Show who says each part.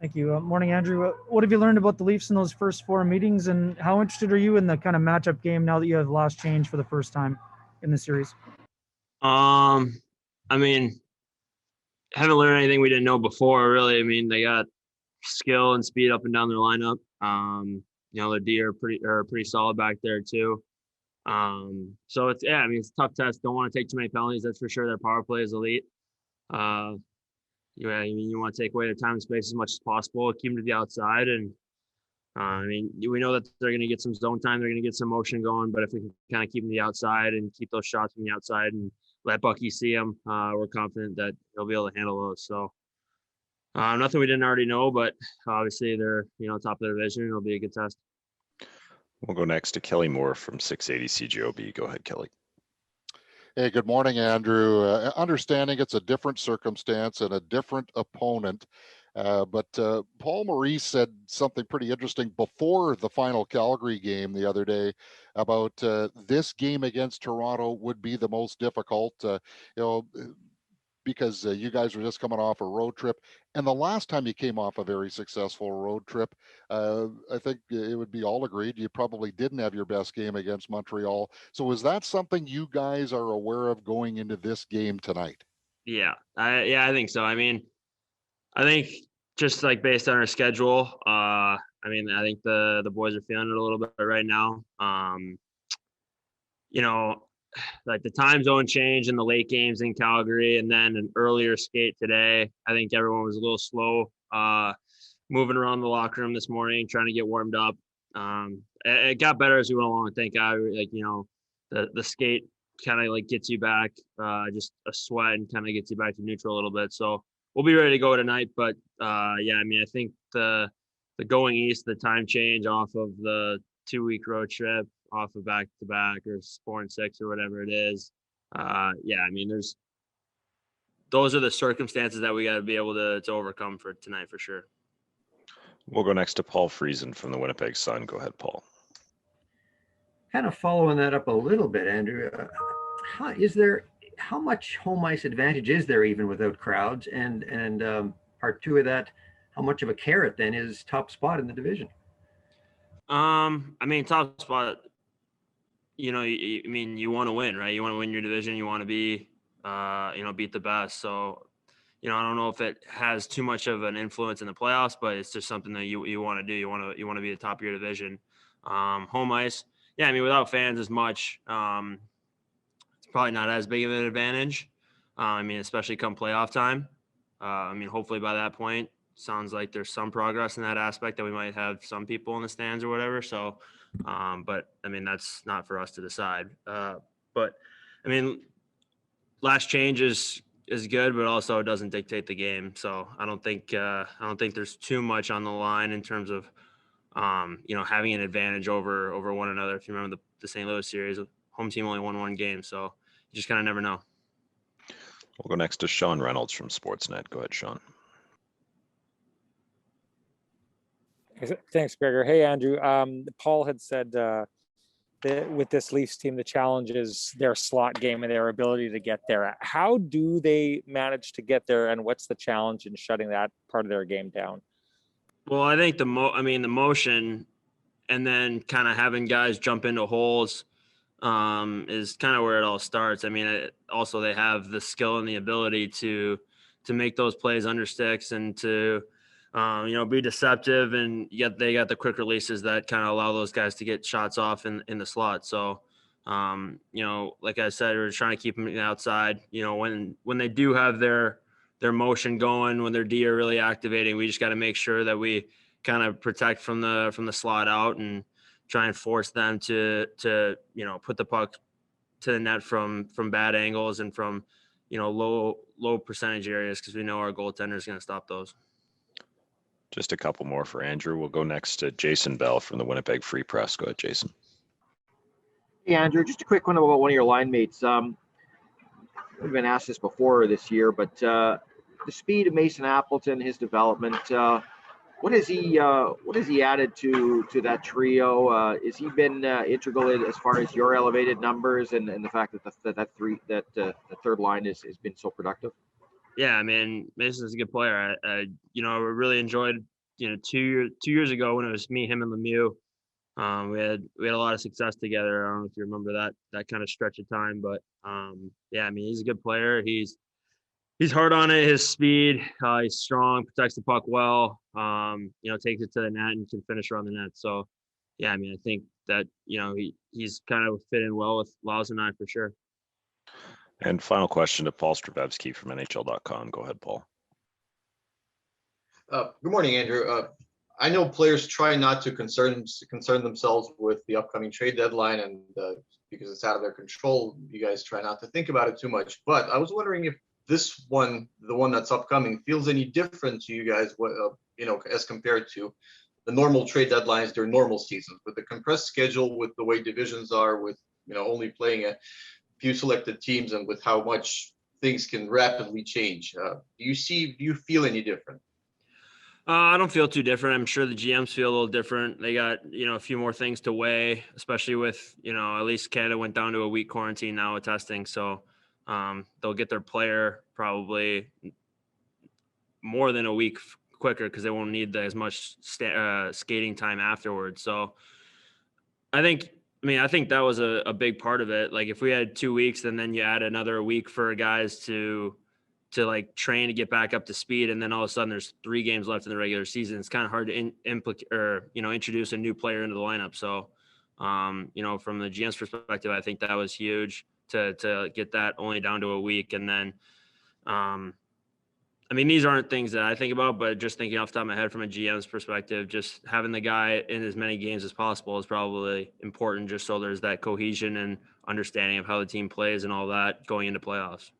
Speaker 1: Thank you. Morning, Andrew. What have you learned about the Leafs in those first four meetings, and how interested are you in the kind of matchup game now that you have last change for the first time in the series?
Speaker 2: I mean, haven't learned anything we didn't know before, really. I mean, they got skill and speed up and down their lineup. Their D are pretty solid back there too. So it's I mean, it's a tough test. Don't want to take too many penalties. That's for sure. Their power play is elite. I mean, you want to take away their time and space as much as possible, keep them to the outside, and I mean, we know that they're going to get some zone time. They're going to get some motion going, but if we can kind of keep them to the outside and keep those shots from the outside and let Bucky see them, we're confident that he'll be able to handle those. So nothing we didn't already know, but obviously they're top of their division. It'll be a good test.
Speaker 3: We'll go next to Kelly Moore from 680 CJOB. Go ahead, Kelly.
Speaker 4: Hey, good morning, Andrew. Understanding it's a different circumstance and a different opponent, but Paul Maurice said something pretty interesting before the final Calgary game the other day about this game against Toronto would be the most difficult, because you guys were just coming off a road trip. And the last time you came off a very successful road trip, I think it would be all agreed, you probably didn't have your best game against Montreal. So is that something you guys are aware of going into this game tonight?
Speaker 2: Yeah, I think so. I mean, I think just like based on our schedule, I think the boys are feeling it a little bit right now. Like the time zone change in the late games in Calgary and then an earlier skate today. I think everyone was a little slow moving around the locker room this morning, trying to get warmed up. It got better as we went along. Thank God, the skate kind of like gets you back, just a sweat and kind of gets you back to neutral a little bit. So we'll be ready to go tonight. But I think the going east, the time change off of the 2-week road trip, off of back-to-back or 4 and 6 or whatever it is. Those are the circumstances that we got to be able to overcome for tonight for sure.
Speaker 3: We'll go next to Paul Friesen from the Winnipeg Sun. Go ahead, Paul.
Speaker 5: Kind of following that up a little bit, Andrew. How much home ice advantage is there even without crowds? And part two of that, how much of a carrot then is top spot in the division?
Speaker 2: Top spot. You want to win, right? You want to win your division. You want to be, beat the best. So, I don't know if it has too much of an influence in the playoffs, but it's just something that you want to do. You want to be the top of your division. Home ice, without fans as much, it's probably not as big of an advantage. Especially come playoff time. Hopefully by that point, sounds like there's some progress in that aspect that we might have some people in the stands or whatever. So, that's not for us to decide. Last change is good, but also it doesn't dictate the game. So I don't think there's too much on the line in terms of, having an advantage over one another. If you remember the St. Louis series, home team only won one game. So you just kind of never know.
Speaker 3: We'll go next to Sean Reynolds from Sportsnet. Go ahead, Sean.
Speaker 6: Thanks, Gregor. Hey, Andrew. Paul had said that with this Leafs team, the challenge is their slot game and their ability to get there. How do they manage to get there, and what's the challenge in shutting that part of their game down?
Speaker 2: Well, I think the motion and then kind of having guys jump into holes is kind of where it all starts. Also they have the skill and the ability to make those plays under sticks and to be deceptive, and yet they got the quick releases that kind of allow those guys to get shots off in the slot. So, like I said, we're trying to keep them outside. When they do have their motion going, when their D are really activating, we just got to make sure that we kind of protect from the slot out and try and force them to put the puck to the net from bad angles and from low percentage areas, because we know our goaltender is going to stop those.
Speaker 3: Just a couple more for Andrew. We'll go next to Jason Bell from the Winnipeg Free Press. Go ahead, Jason.
Speaker 7: Hey, Andrew, just a quick one about one of your line mates. We've been asked this before this year, but the speed of Mason Appleton, his development, what has he added to that trio? Has he been integral as far as your elevated numbers and the fact that the third line has been so productive?
Speaker 2: Yeah, Mason's a good player. I really enjoyed 2 years ago when it was me, him, and Lemieux. We had a lot of success together. I don't know if you remember that kind of stretch of time, but yeah, I mean, he's a good player. He's hard on it. His speed, he's strong, protects the puck well. Takes it to the net and can finish around the net. So, yeah, I mean, I think that he's kind of fit in well with Laus and I for sure.
Speaker 3: And final question to Paul Stravevsky from NHL.com. Go ahead, Paul.
Speaker 8: Good morning, Andrew. I know players try not to concern themselves with the upcoming trade deadline, and because it's out of their control, you guys try not to think about it too much. But I was wondering if this one, the one that's upcoming, feels any different to you guys, as compared to the normal trade deadlines during normal seasons, with the compressed schedule, with the way divisions are, with only playing a few selected teams, and with how much things can rapidly change. Do you feel any different?
Speaker 2: I don't feel too different. I'm sure the GMs feel a little different. They got, a few more things to weigh, especially with, at least Canada went down to a week quarantine now with testing. So they'll get their player probably more than a week quicker because they won't need as much skating time afterwards. So I think that was a big part of it. Like if we had 2 weeks and then you add another week for guys to like train to get back up to speed, and then all of a sudden there's 3 games left in the regular season, it's kind of hard to introduce a new player into the lineup. So from the GM's perspective, I think that was huge to get that only down to a week. And then these aren't things that I think about, but just thinking off the top of my head from a GM's perspective, just having the guy in as many games as possible is probably important, just so there's that cohesion and understanding of how the team plays and all that going into playoffs.